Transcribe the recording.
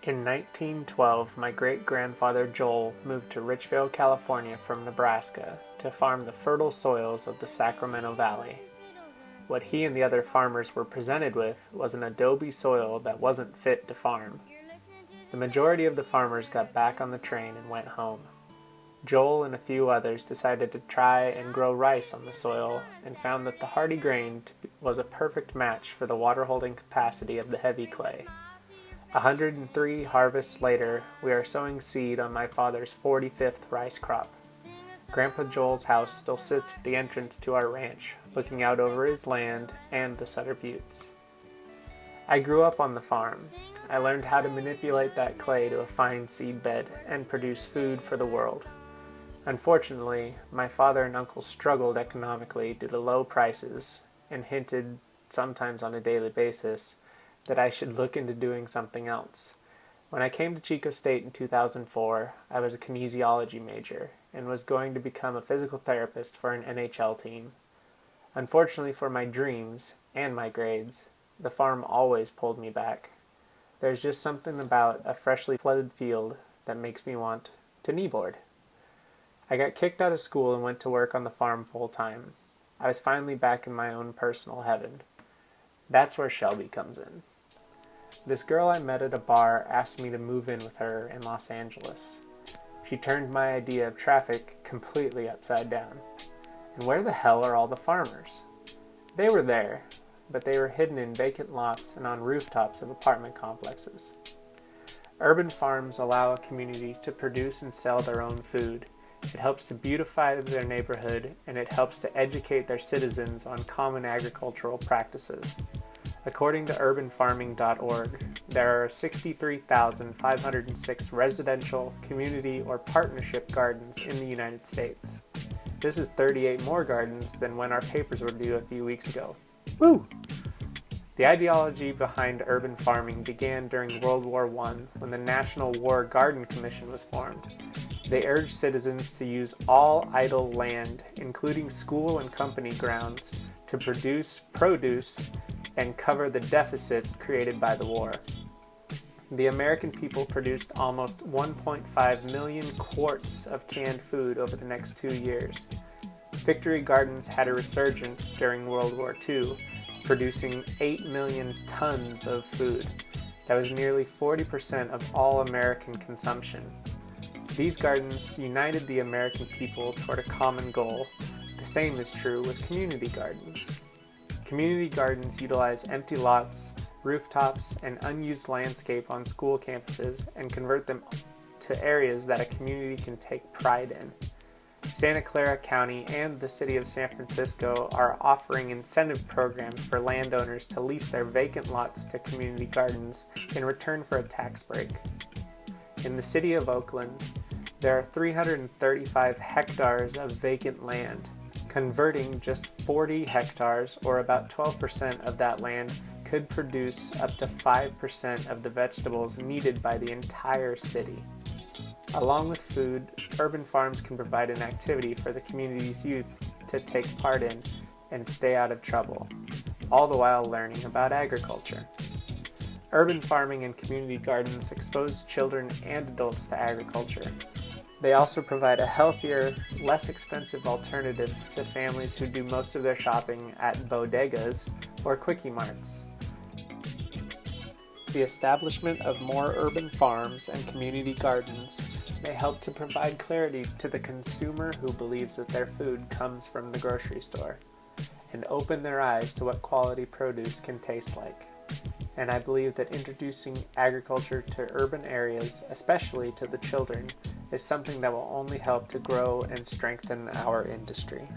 In 1912, my great-grandfather Joel moved to Richville, California from Nebraska to farm the fertile soils of the Sacramento Valley. What he and the other farmers were presented with was an adobe soil that wasn't fit to farm. The majority of the farmers got back on the train and went home. Joel and a few others decided to try and grow rice on the soil and found that the hardy grain was a perfect match for the water-holding capacity of the heavy clay. 103 harvests later, we are sowing seed on my father's 45th rice crop. Grandpa Joel's house still sits at the entrance to our ranch, looking out over his land and the Sutter Buttes. I grew up on the farm. I learned how to manipulate that clay to a fine seed bed and produce food for the world. Unfortunately, my father and uncle struggled economically due to low prices and hinted, sometimes on a daily basis, that I should look into doing something else. When I came to Chico State in 2004, I was a kinesiology major and was going to become a physical therapist for an NHL team. Unfortunately for my dreams and my grades, the farm always pulled me back. There's just something about a freshly flooded field that makes me want to kneeboard. I got kicked out of school and went to work on the farm full time. I was finally back in my own personal heaven. That's where Shelby comes in. This girl I met at a bar asked me to move in with her in Los Angeles. She turned my idea of traffic completely upside down. And where the hell are all the farmers? They were there, but they were hidden in vacant lots and on rooftops of apartment complexes. Urban farms allow a community to produce and sell their own food. It helps to beautify their neighborhood, and it helps to educate their citizens on common agricultural practices. According to urbanfarming.org, there are 63,506 residential, community, or partnership gardens in the United States. This is 38 more gardens than when our papers were due a few weeks ago. Woo! The ideology behind urban farming began during World War I when the National War Garden Commission was formed. They urged citizens to use all idle land, including school and company grounds, to produce produce and cover the deficit created by the war. The American people produced almost 1.5 million quarts of canned food over the next 2 years. Victory Gardens had a resurgence during World War II, producing 8 million tons of food. That was nearly 40% of all American consumption. These gardens united the American people toward a common goal. The same is true with community gardens. Community gardens utilize empty lots, rooftops, and unused landscape on school campuses and convert them to areas that a community can take pride in. Santa Clara County and the City of San Francisco are offering incentive programs for landowners to lease their vacant lots to community gardens in return for a tax break. In the city of Oakland, there are 335 hectares of vacant land. Converting just 40 hectares, or about 12% of that land, could produce up to 5% of the vegetables needed by the entire city. Along with food, urban farms can provide an activity for the community's youth to take part in and stay out of trouble, all the while learning about agriculture. Urban farming and community gardens expose children and adults to agriculture. They also provide a healthier, less expensive alternative to families who do most of their shopping at bodegas or quickie marts. The establishment of more urban farms and community gardens may help to provide clarity to the consumer who believes that their food comes from the grocery store, and open their eyes to what quality produce can taste like. And I believe that introducing agriculture to urban areas, especially to the children, is something that will only help to grow and strengthen our industry.